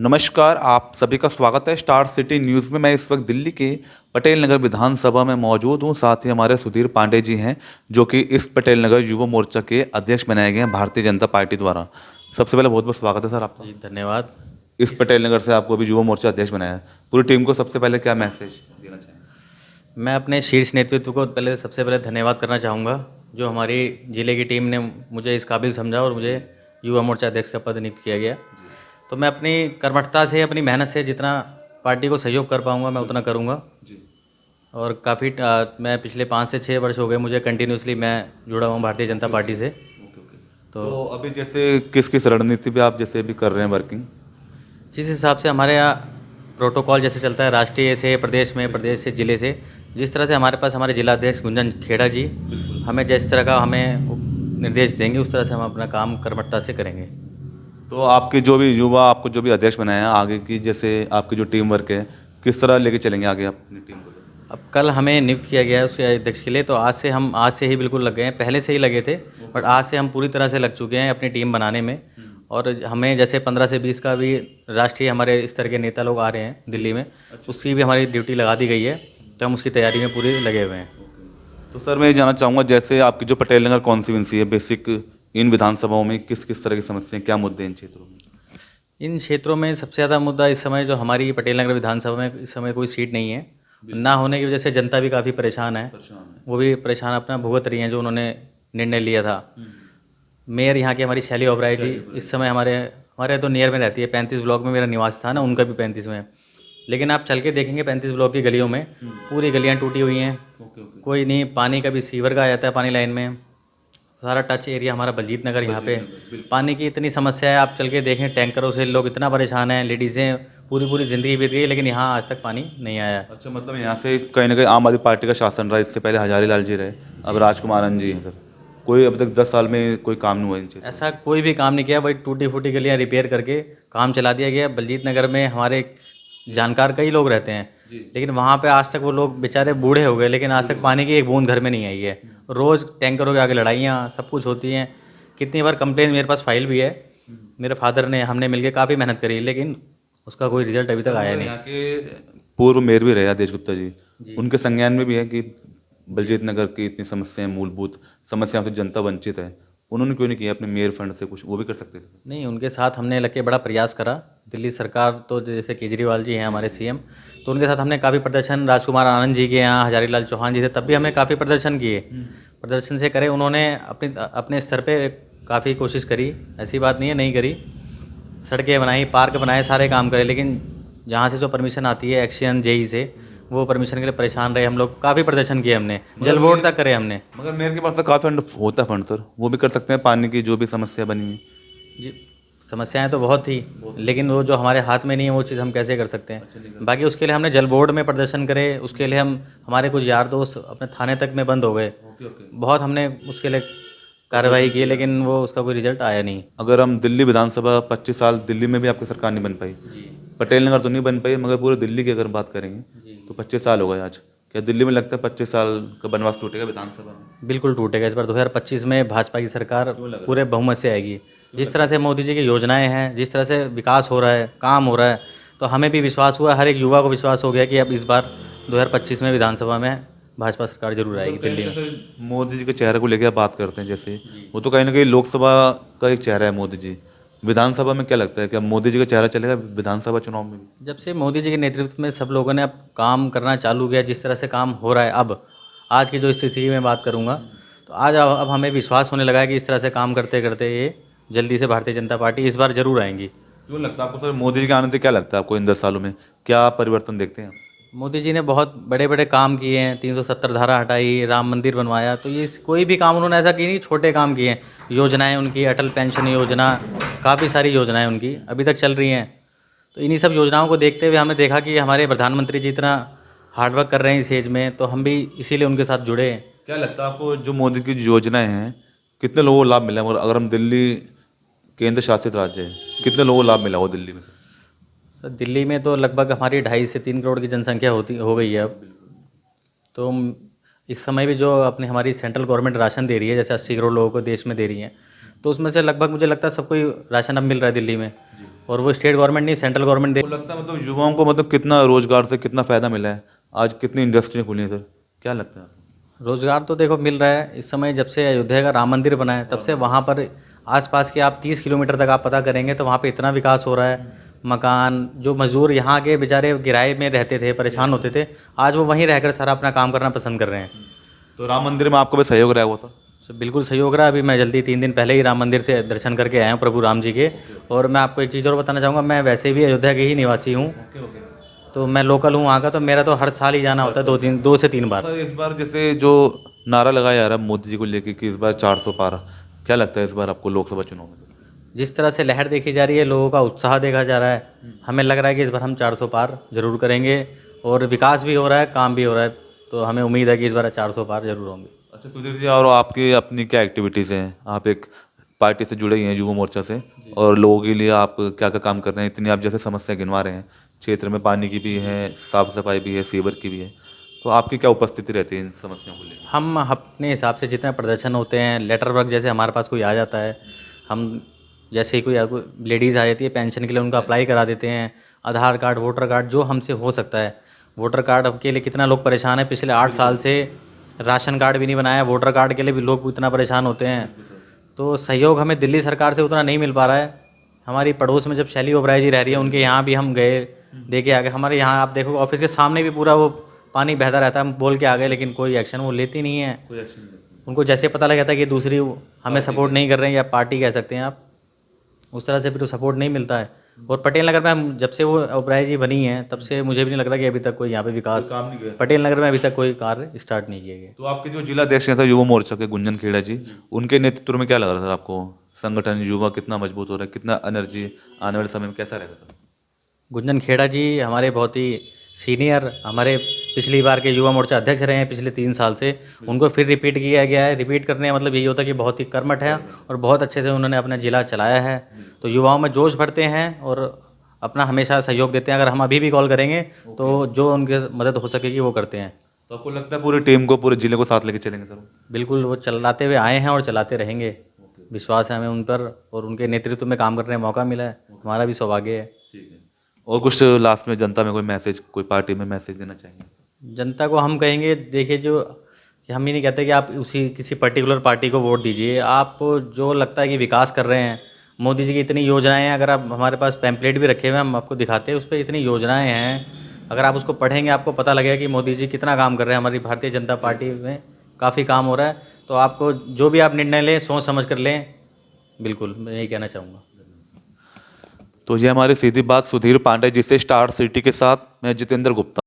नमस्कार, आप सभी का स्वागत है स्टार सिटी न्यूज़ में। मैं इस वक्त दिल्ली के पटेल नगर विधानसभा में मौजूद हूं। साथ ही हमारे सुधीर पांडे जी हैं, जो कि इस पटेल नगर युवा मोर्चा के अध्यक्ष बनाए गए हैं भारतीय जनता पार्टी द्वारा। सबसे पहले बहुत बहुत स्वागत है सर आपका। जी धन्यवाद। इस पटेल नगर से आपको अभी युवा मोर्चा अध्यक्ष बनाया है। पूरी टीम को सबसे पहले क्या मैसेज देना चाहेंगे? मैं अपने शीर्ष नेतृत्व को सबसे पहले धन्यवाद करना चाहूँगा, जो हमारी ज़िले की टीम ने मुझे इस काबिल समझा और मुझे युवा मोर्चा अध्यक्ष का पद नियुक्त किया गया। तो मैं अपनी कर्मठता से, अपनी मेहनत से जितना पार्टी को सहयोग कर पाऊँगा मैं उतना करूँगा। और काफ़ी मैं पिछले 5 से 6 वर्ष हो गए मुझे कंटिन्यूसली मैं जुड़ा हूँ भारतीय जनता पार्टी से। तो अभी जैसे किस किस रणनीति पे आप जैसे अभी कर रहे हैं वर्किंग? जिस हिसाब से हमारे यहाँ प्रोटोकॉल जैसे चलता है राष्ट्रीय से प्रदेश में, प्रदेश से ज़िले से, जिस तरह से हमारे पास हमारे जिलाध्यक्ष गुंजन खेड़ा जी हमें जिस तरह का हमें निर्देश देंगे उस तरह से हम अपना काम कर्मठता से करेंगे। तो आपके जो भी युवा आपको जो भी अध्यक्ष बनाए हैं, आगे की जैसे आपकी जो टीम वर्क है, किस तरह लेके चलेंगे आगे आप अपनी टीम को? अब कल हमें नियुक्त किया गया है उसके अध्यक्ष के लिए, तो आज से ही बिल्कुल लग गए हैं। पहले से ही लगे थे बट आज से हम पूरी तरह से लग चुके हैं अपनी टीम बनाने में। और हमें जैसे 15 से 20 का भी राष्ट्रीय हमारे इस तरह के नेता लोग आ रहे हैं दिल्ली में, उसकी भी हमारी ड्यूटी लगा दी गई है, तो हम उसकी तैयारी में पूरे लगे हुए हैं। तो सर मैं ये जानना चाहूँगा, जैसे आपकी जो पटेल नगर कॉन्स्टिट्यूंसी है, बेसिक इन विधानसभाओं में किस किस तरह की समस्याएं, क्या मुद्दे हैं इन क्षेत्रों में? इन क्षेत्रों में सबसे ज़्यादा मुद्दा इस समय जो हमारी पटेल नगर विधानसभा में इस समय कोई सीट नहीं है, ना होने की वजह से जनता भी काफ़ी परेशान है। वो भी परेशान अपना भुगत रही हैं जो उन्होंने निर्णय लिया था। मेयर यहाँ की हमारी शैली ओबराय जी इस समय हमारे तो नियर में रहती है। 35 ब्लॉक में मेरा निवास स्थान है, उनका भी 35 में है। लेकिन आप चल के देखेंगे 35 ब्लॉक की गलियों में पूरी गलियाँ टूटी हुई हैं। कोई नहीं, पानी का भी सीवर का आ जाता है पानी लाइन में। सारा टच एरिया हमारा बलजीत नगर, यहाँ पे पानी की इतनी समस्या है। आप चल के देखें टैंकरों से लोग इतना परेशान हैं, लेडीज़ें पूरी पूरी ज़िंदगी बीत गई लेकिन यहाँ आज तक पानी नहीं आया है। अच्छा, मतलब यहाँ से कहीं ना कहीं आम आदमी पार्टी का शासन रहा। इससे पहले हजारी लाल जी रहे, अब राजकुमारन जी हैं सर। कोई अभी तक 10 साल में कोई काम नहीं हुआ इन क्षेत्रों ऐसा कोई भी काम नहीं किया भाई, टूटी फूटी गलियाँ रिपेयर करके काम चला दिया गया। बलजीत नगर में हमारे जानकार कई लोग रहते हैं लेकिन वहाँ पे आज तक वो लोग बेचारे बूढ़े हो गए लेकिन आज तक पानी की एक बूंद घर में नहीं आई है। रोज़ टैंकरों के आगे लड़ाइयाँ सब कुछ होती हैं। कितनी बार कंप्लेन मेरे पास फाइल भी है, मेरे फादर ने हमने मिलकर काफ़ी मेहनत करी लेकिन उसका कोई रिजल्ट अभी तक आया में? नहीं। यहाँ के पूर्व मेयर भी रहे आदेश गुप्ता जी, उनके संज्ञान में भी है कि बलजीत नगर की इतनी समस्याएं, मूलभूत समस्याओं से जनता वंचित है। उन्होंने क्यों नहीं किया अपने मेयर फंड से कुछ? वो भी कर सकते थे। नहीं, उनके साथ हमने लग के बड़ा प्रयास करा। दिल्ली सरकार तो जैसे केजरीवाल जी हैं हमारे सीएम, तो उनके साथ हमने काफ़ी प्रदर्शन, राजकुमार आनंद जी के यहाँ हजारी लाल चौहान जी थे तब भी हमने काफ़ी प्रदर्शन किए। प्रदर्शन से करे उन्होंने अपने स्तर पे काफ़ी कोशिश करी, ऐसी बात नहीं है नहीं करी। सड़कें बनाई, पार्क बनाए, सारे काम करे लेकिन जहाँ से जो परमिशन आती है एक्शन जेई से, वो परमिशन के लिए परेशान रहे हम लोग। काफ़ी प्रदर्शन किए हमने, जल बोर्ड तक करे हमने। मगर मेयर के पास तो काफ़ी फंड होता है, फंड सर, वो भी कर सकते हैं पानी की जो भी समस्या बनी है। जी, समस्याएं तो बहुत थी लेकिन वो जो हमारे हाथ में नहीं है वो चीज़ हम कैसे कर सकते हैं। बाकी उसके लिए हमने जल बोर्ड में प्रदर्शन करे, उसके लिए हमारे कुछ यार दोस्त अपने थाने तक में बंद हो गए। बहुत हमने उसके लिए कार्रवाई की लेकिन वो उसका कोई रिजल्ट आया नहीं। अगर हम दिल्ली विधानसभा 25 साल दिल्ली में भी आपकी सरकार नहीं बन पाई, पटेल नगर तो नहीं बन पाई, मगर पूरे दिल्ली की अगर बात करेंगे तो 25 साल हो गए आज। क्या दिल्ली में लगता है 25 साल का बनवास टूटेगा विधानसभा में? बिल्कुल टूटेगा। इस बार 2025 में भाजपा की सरकार पूरे बहुमत से आएगी। जिस तरह से मोदी जी की योजनाएं हैं, जिस तरह से विकास हो रहा है, काम हो रहा है, तो हमें भी विश्वास हुआ, हर एक युवा को विश्वास हो गया कि अब इस बार 2025 में विधानसभा में भाजपा सरकार जरूर आएगी दिल्ली में। मोदी जी के चेहरे को लेकर आप बात करते हैं, जैसे वो तो कहीं ना कहीं लोकसभा का एक चेहरा है मोदी जी, विधानसभा में क्या लगता है कि अब मोदी जी का चेहरा चलेगा विधानसभा चुनाव में भी? जब से मोदी जी के नेतृत्व में सब लोगों ने अब काम करना चालू किया, जिस तरह से काम हो रहा है, अब आज की जो स्थिति की मैं बात करूंगा तो आज अब हमें विश्वास होने लगा है कि इस तरह से काम करते करते ये जल्दी से भारतीय जनता पार्टी इस बार जरूर आएंगी। क्यों लगता है आपको सर, मोदी जी के आने से क्या लगता है आपको इन 10 सालों में क्या परिवर्तन देखते हैं आप? मोदी जी ने बहुत बड़े बड़े काम किए हैं, 370 धारा हटाई, राम मंदिर बनवाया, तो ये कोई भी काम उन्होंने ऐसा किया नहीं, छोटे काम किए हैं। योजनाएं उनकी, अटल पेंशन योजना, काफ़ी सारी योजनाएं उनकी अभी तक चल रही हैं। तो इन्हीं सब योजनाओं को देखते हुए हमने देखा कि हमारे प्रधानमंत्री जी इतना हार्डवर्क कर रहे हैं इस एज में, तो हम भी इसीलिए उनके साथ जुड़े हैं। क्या लगता है आपको जो मोदी की जो योजनाएं हैं, कितने लोगों को लाभ मिला है? मगर अगर हम दिल्ली केंद्र शासित राज्य है, कितने लोगों को लाभ मिला हो दिल्ली में? सर दिल्ली में तो लगभग हमारी 2.5 से 3 करोड़ की जनसंख्या हो गई है अब। तो इस समय भी जो अपनी हमारी सेंट्रल गवर्नमेंट राशन दे रही है, जैसे 80 करोड़ लोगों को देश में दे रही है, तो उसमें से लगभग मुझे लगता है सबको ही राशन अब मिल रहा है दिल्ली में। और वो स्टेट गवर्नमेंट नहीं, सेंट्रल गवर्नमेंट दे। तो लगता है मतलब युवाओं को मतलब कितना रोजगार से कितना फ़ायदा मिला है, आज कितनी इंडस्ट्री खुली है सर, क्या लगता है आपको? रोजगार तो देखो मिल रहा है इस समय, जब से अयोध्या का राम मंदिर बना है तब से वहाँ पर आसपास के आप 30 किलोमीटर तक आप पता करेंगे तो वहाँ पे इतना विकास हो रहा है। मकान, जो मजदूर यहाँ के बेचारे किराए में रहते थे, परेशान होते थे, आज वो वहीं रहकर सारा अपना काम करना पसंद कर रहे हैं। तो राम मंदिर में आपको भी सहयोग रहा हुआ था? बिल्कुल सही हो रहा है। अभी मैं जल्दी 3 दिन पहले ही राम मंदिर से दर्शन करके आया हूँ प्रभु राम जी के। और मैं आपको एक चीज़ और बताना चाहूँगा, मैं वैसे भी अयोध्या के ही निवासी हूँ, तो मैं लोकल हूँ वहाँ का, तो मेरा तो हर साल ही जाना होता है, 2 से 3 बार। सर इस बार जैसे जो नारा लगाया जा रहा है मोदी जी को लेके कि इस बार 400 पार, क्या लगता है इस बार आपको लोकसभा चुनाव में? जिस तरह से लहर देखी जा रही है, लोगों का उत्साह देखा जा रहा है, हमें लग रहा है कि इस बार हम 400 पार जरूर करेंगे। और विकास भी हो रहा है, काम भी हो रहा है, तो हमें उम्मीद है कि इस बार 400 पार जरूर होंगे। अच्छा सुधीर जी, और आपकी अपनी क्या एक्टिविटीज़ हैं? आप एक पार्टी से जुड़े ही हैं, युवा मोर्चा से, और लोगों के लिए आप क्या क्या काम कर रहे हैं? इतनी आप जैसे समस्या गिनवा रहे हैं, क्षेत्र में पानी की भी है, साफ सफाई भी है, सीवर की भी है, तो आपकी क्या उपस्थिति रहती है इन समस्याओं को लेकर? हम अपने हिसाब से जितने प्रदर्शन होते हैं, लेटर वर्क जैसे हमारे पास कोई आ जाता है, हम जैसे ही कोई लेडीज़ आ जाती है पेंशन के लिए, उनका अप्लाई करा देते हैं। आधार कार्ड, वोटर कार्ड, जो हमसे हो सकता है। वोटर कार्ड के लिए कितना लोग परेशान है, पिछले 8 साल से राशन कार्ड भी नहीं बनाया, वोटर कार्ड के लिए भी लोग इतना परेशान होते हैं। तो सहयोग हमें दिल्ली सरकार से उतना नहीं मिल पा रहा है। हमारी पड़ोस में जब शैली ओबराय जी रह रही है, उनके यहाँ भी हम गए, दे के आ गए। हमारे यहाँ आप देखो ऑफिस के सामने भी पूरा वो पानी बहता रहता है, हम बोल के आ गए, लेकिन कोई एक्शन वो लेती नहीं है। कोई एक्शन नहीं लेते। उनको जैसे पता लग जाता है कि दूसरी हमें सपोर्ट नहीं कर रहे हैं, या पार्टी कह सकते हैं आप, उस तरह से फिर तो सपोर्ट नहीं मिलता है। और पटेल नगर में हम जब से वो ओबराय जी बनी हैं, तब से मुझे भी नहीं लगता कि अभी तक कोई यहाँ पे विकास, काम नहीं किया। पटेल नगर में अभी तक कोई कार्य स्टार्ट नहीं किए गए। तो आपके जो जिला अध्यक्ष हैं सर युवा मोर्चा के, गुंजन खेड़ा जी, उनके नेतृत्व में क्या लग रहा है सर आपको? संगठन युवा कितना मजबूत हो रहा है, कितना एनर्जी आने वाले समय में कैसा रहेगा सर? गुंजन खेड़ा जी हमारे बहुत ही सीनियर, हमारे पिछली बार के युवा मोर्चा अध्यक्ष रहे हैं पिछले 3 साल से। उनको फिर रिपीट किया गया है। रिपीट करने का मतलब यही होता है कि बहुत ही कर्मठ है और बहुत अच्छे से उन्होंने अपना जिला चलाया है। तो युवाओं में जोश भरते हैं और अपना हमेशा सहयोग देते हैं। अगर हम अभी भी कॉल करेंगे तो जो उनकी मदद हो सकेगी वो करते हैं। तो आपको लगता है पूरी टीम को, पूरे जिले को साथ लेके चलेंगे सर? बिल्कुल, वो चलाते हुए आए हैं और चलाते रहेंगे। विश्वास है हमें उन पर, और उनके नेतृत्व में काम करने का मौका मिला है, हमारा भी सौभाग्य है। ठीक है। और कुछ लास्ट में जनता में कोई मैसेज, कोई पार्टी में मैसेज देना चाहेंगे? जनता को हम कहेंगे, देखिए, जो कि हम ही नहीं कहते कि आप उसी किसी पर्टिकुलर पार्टी को वोट दीजिए। आप जो लगता है कि विकास कर रहे हैं, मोदी जी की इतनी योजनाएं हैं, अगर आप, हमारे पास पैम्पलेट भी रखे हुए हैं, हम आपको दिखाते हैं, उस पर इतनी योजनाएं हैं, अगर आप उसको पढ़ेंगे आपको पता लगेगा कि मोदी जी कितना काम कर रहे हैं। हमारी भारतीय जनता पार्टी में काफ़ी काम हो रहा है। तो आपको जो भी आप निर्णय लें, सोच समझ कर लें। बिल्कुल, मैं यही कहना चाहूँगा। तो ये हमारी सीधी बात सुधीर पांडे जी से, स्टार सिटी के साथ मैं जितेंद्र गुप्ता।